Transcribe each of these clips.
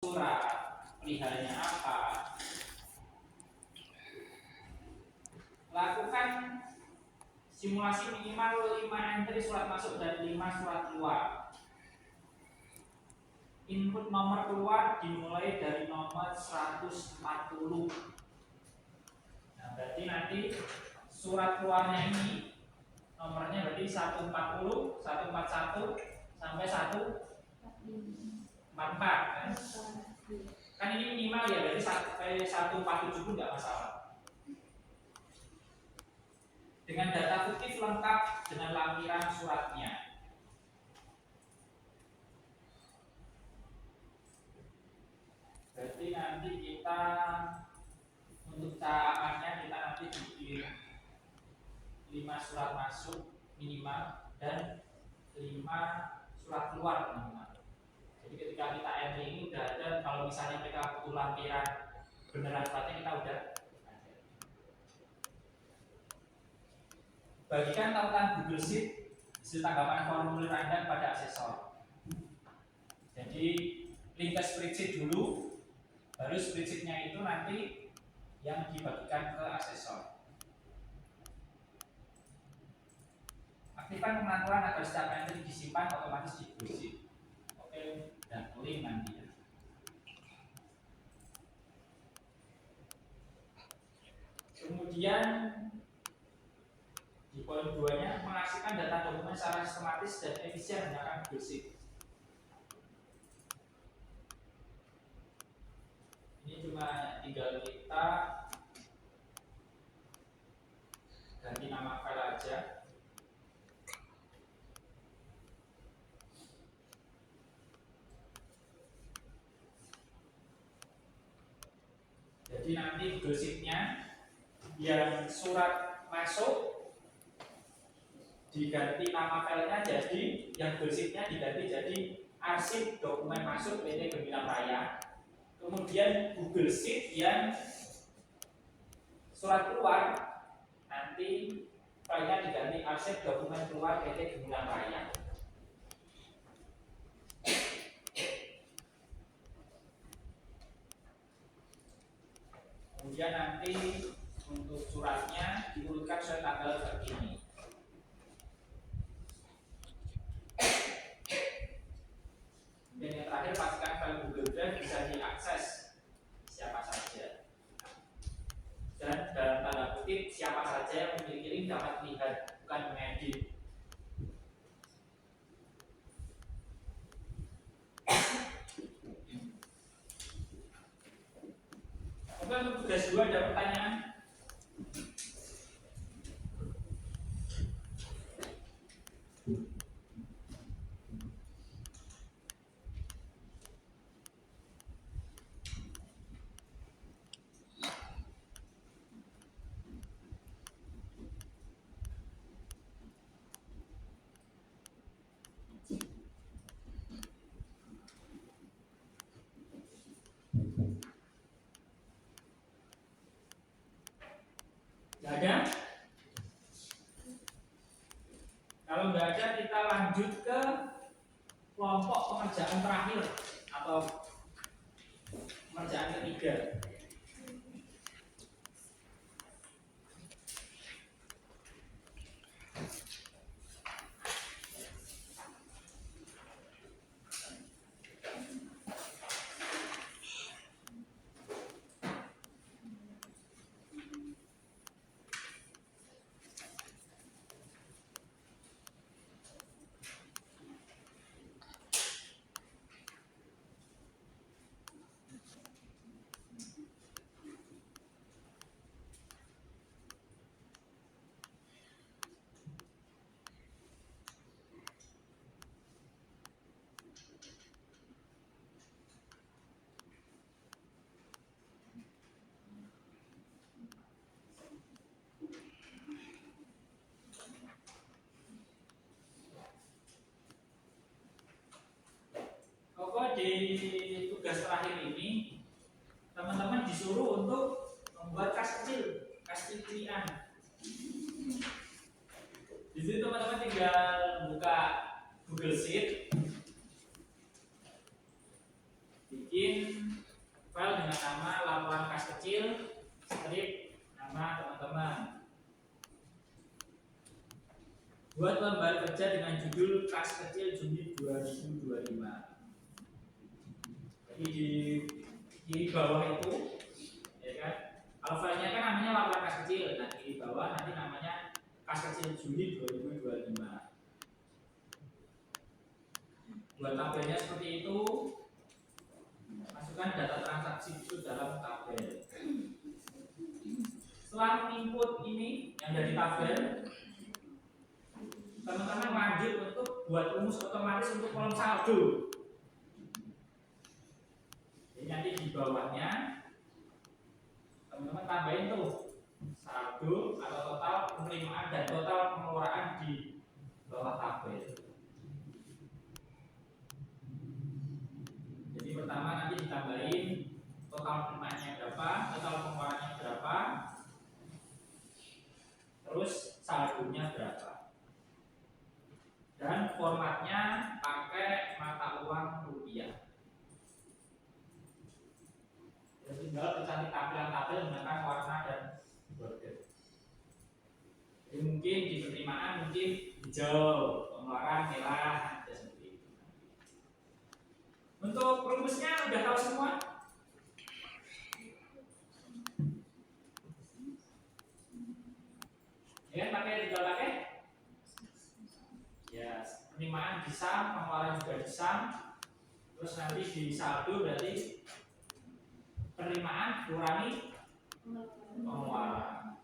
surat, peliharanya apa. Lakukan simulasi minimal 5 entry surat masuk dan 5 surat keluar. Input nomor keluar dimulai dari nomor 140. Nah, berarti nanti surat keluarnya ini nomornya berarti 140, 141 sampai 144 kan? Kan ini minimal ya, berarti sampai 147 pun nggak masalah. Dengan data fiktif lengkap dengan lampiran suratnya. Berarti nanti kita untuk tahapannya kita nanti bikin 5 surat masuk minimal dan 5 surat keluar minimal. Jadi ketika kita entry ini udah ada, kalau misalnya mereka butuh lampiran beneran suratnya kita udah ada. Bagikan tautan Google Sheet hasil tanggapan formulir Anda pada asesor. Jadi link ke spreadsheet dulu, baru spreadsheetnya itu nanti yang dibagikan ke asesor. Aktifkan pengaturan agar setiap entry disimpan otomatis di Google Sheet. Oke, dan link nanti ya. Kemudian di poin 2-nya mengaksikan data dokumen secara sistematis dan efisien menggunakan Google Sheet. Ini cuma tinggal kita ganti nama file aja. Jadi nanti Google Sheet-nya yang surat masuk diganti nama filenya, jadi yang Google Sheet-nya diganti jadi arsip dokumen masuk PT Gemilang Raya. Kemudian Google Sheet yang surat keluar nanti filenya diganti arsip dokumen keluar PT Gemilang Raya. Kemudian nanti untuk suratnya diurutkan sesuai tanggal terkini. Dan yang terakhir, pastikan file Google Drive bisa diakses siapa saja. Dan dalam tanda kutip, siapa saja yang memiliki link dapat melihat, bukan mengedit. Oke, untuk tugas 2 ada pertanyaan? Nggak ada? Kalau nggak ada, kita lanjut ke kelompok pengerjaan terakhir atau pengerjaan ketiga. Di tugas terakhir ini teman-teman disuruh untuk membuat kas kecil, kas titian. Di situ teman-teman tinggal buka Google Sheet, bikin file dengan nama laporan kas kecil strip nama teman-teman. Buat lembar kerja dengan judul kas kecil Juni 2025. Jadi di bawah itu, ya kan? Kalau filenya kan namanya laporan kas kecil, nah di bawah nanti namanya kas kecil Juni 2025. Buat tabelnya seperti itu, masukkan data transaksi itu dalam tabel. Setelah input ini yang dari tabel, teman-teman lanjut untuk buat rumus otomatis untuk kolom saldo. Jadi nanti di bawahnya teman-teman tambahin tuh saldo atau total penerimaan dan total pengeluaran di bawah tabel. Jadi pertama nanti ditambahin total penerimaannya berapa, total pengeluarannya berapa, terus saldonya berapa. Dan formatnya pakai mata uang rupiah. Jadi tinggal dicantik tampilan tabel menggunakan warna dan border. Jadi mungkin di penerimaan mungkin hijau, pengeluaran merah, dan seperti itu. Untuk rumusnya udah tahu semua? Ya, tinggal pakai. Ya, penerimaan di sum, pengeluaran juga di sum. Terus nanti di saldo berarti penerimaan kurangi pengeluaran.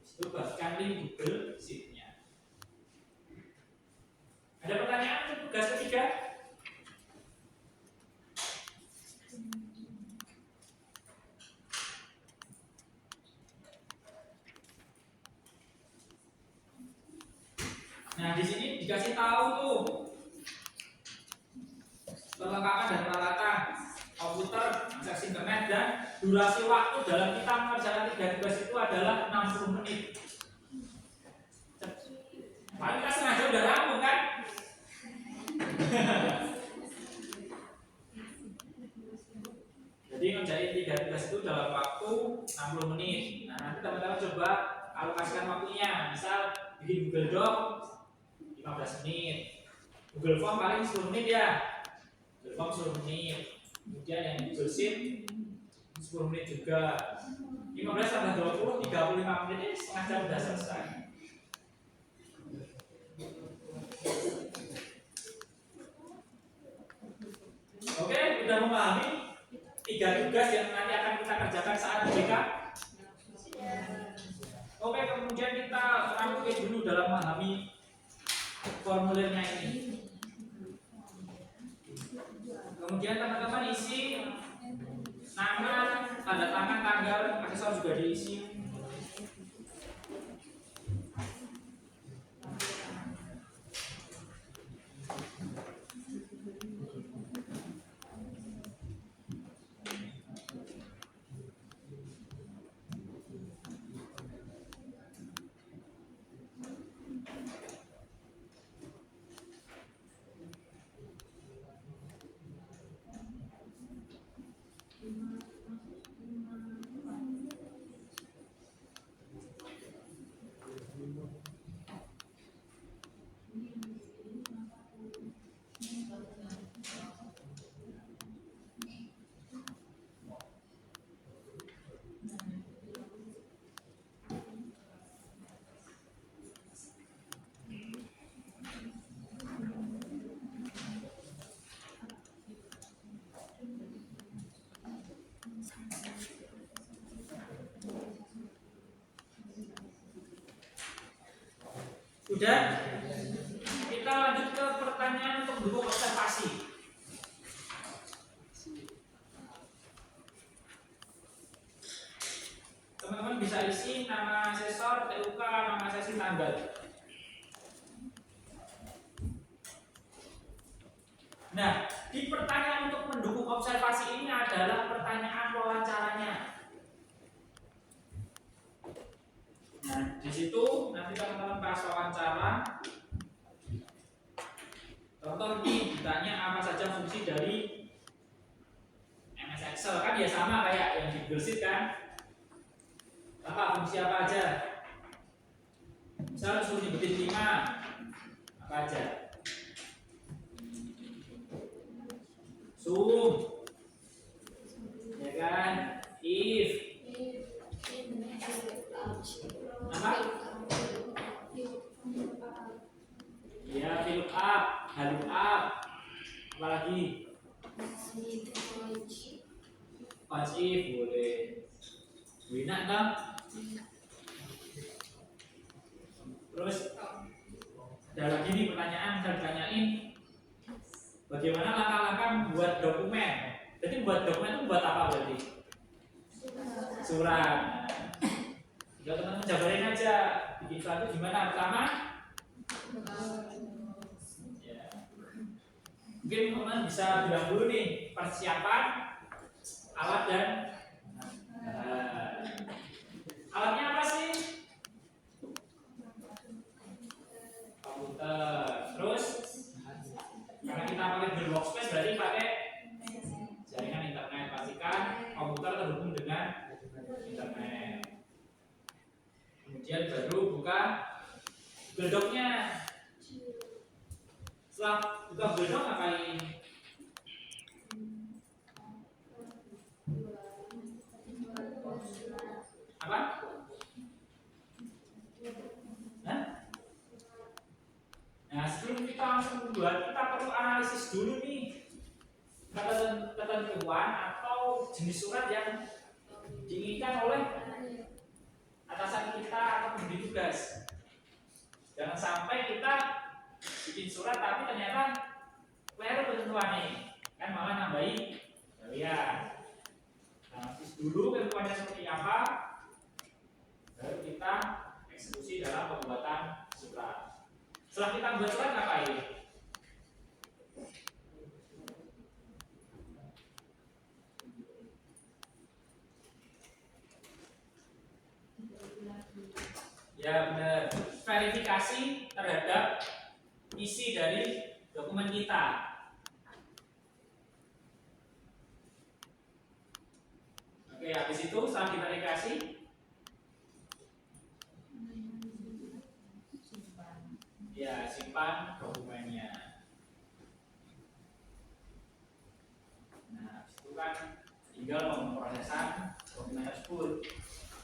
Itu bagikan link Google Sheet-nya. Ada pertanyaan untuk tugas ketiga? Nah, di sini dikasih tahu tuh perlengkapan dan peralatan komputer, akses internet, dan durasi waktu dalam kita mengerjakan 3 tugas itu adalah 60 menit. Paling kita sengaja udah rampung kan? Jadi ngerjain 3 tugas itu dalam waktu 60 menit. Nah, nanti teman-teman coba alokasikan waktunya. Misal bikin Google Doc 15 menit, Google Form paling 10 menit ya. Google Form 10 menit. Kemudian yang Google Sheet 10 menit juga. 15 tambah 20, 35 menit, setengah jam sudah selesai. Oke, sudah memahami 3 tugas yang nanti akan kita kerjakan saat BK? Oke, kemudian kita rangkumin dulu dalam memahami formulirnya ini. Kemudian teman-teman isi nama, tanda tangan, tanggal, asesor juga diisi. Sudah, kita lanjut ke pertanyaan untuk mendukung observasi. Teman-teman bisa isi nama asesor, TUK, nama sesi tanggal. Nah, di pertanyaan untuk mendukung observasi ini adalah pertanyaan wawancaranya. Nah, di situ nanti teman-teman pas wawancara, contoh ini ditanya apa saja fungsi dari kan ya sama kayak yang di Google Sheet kan. Apa fungsi apa aja? Misal suruh nyebutin 5 apa aja? Sum, ya kan? If, apa? Ya, VLOOKUP, HLOOKUP, apalagi? Punch if boleh. Wina kan? Terus ada lagi nih pertanyaan, saya ditanyain bagaimana langkah-langkah membuat dokumen. Jadi buat dokumen itu buat apa berarti? Surat. Ya teman-teman jabarin aja bikin surat itu gimana? Pertama ya. Mungkin teman-teman bisa bilang dulu nih persiapan alat dan alatnya apa sih? Komputer. Terus karena kita pakai Google Workspace berarti pakai jaringan internet. Pastikan komputer terhubung dengan internet. Kemudian baru buka Google Doc-nya. Setelah buka Google Doc ngapain? Apa? Hah? Nah, sebelum kita langsung membuat, kita perlu analisis dulu nih ketentuan atau jenis surat yang diinginkan oleh atasan kita atau pemberi tugas. Jangan sampai kita bikin surat tapi ternyata keliru ketentuannya, kan malah nambahin bagian. Analisis dulu ketentuannya seperti apa, baru kita eksekusi dalam pembuatan surat. Setelah kita buat surat ngapain? Ya benar, verifikasi terhadap isi dari dokumen kita. Oke, habis itu setelah diverifikasi ya simpan dokumennya. Nah, habis itu kan tinggal pemrosesan dokumen tersebut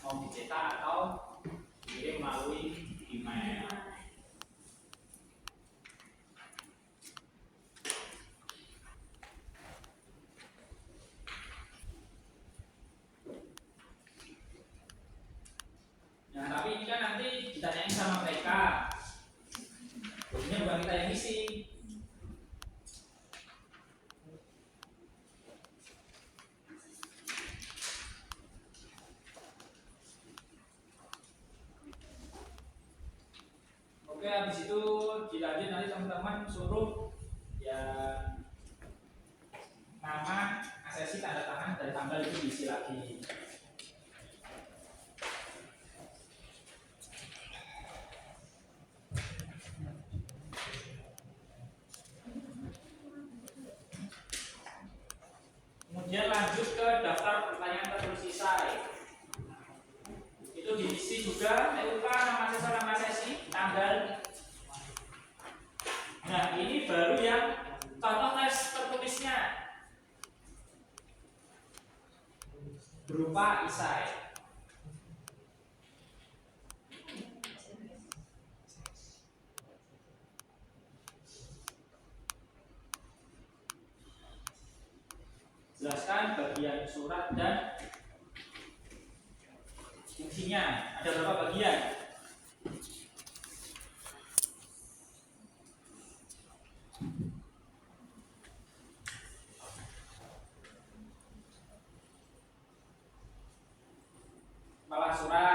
mau dicetak atau dikirim melalui email. Nah, tapi ini kan nanti ditanyain sama mereka. Jadinya bukan kita yang isi. Oke, habis itu dilanjut nanti teman-teman suruh ya nama, aksesi, tanda tangan dan tanggal itu diisi lagi. Kemudian lanjut ke daftar pertanyaan terselesai. Itu diisi juga TUK, nama siswa, nama sesi, tanggal. Nah, ini baru yang contoh tes tertulisnya berupa isai. Jelaskan bagian surat dan fungsinya. Ada berapa bagian? Kepala surat,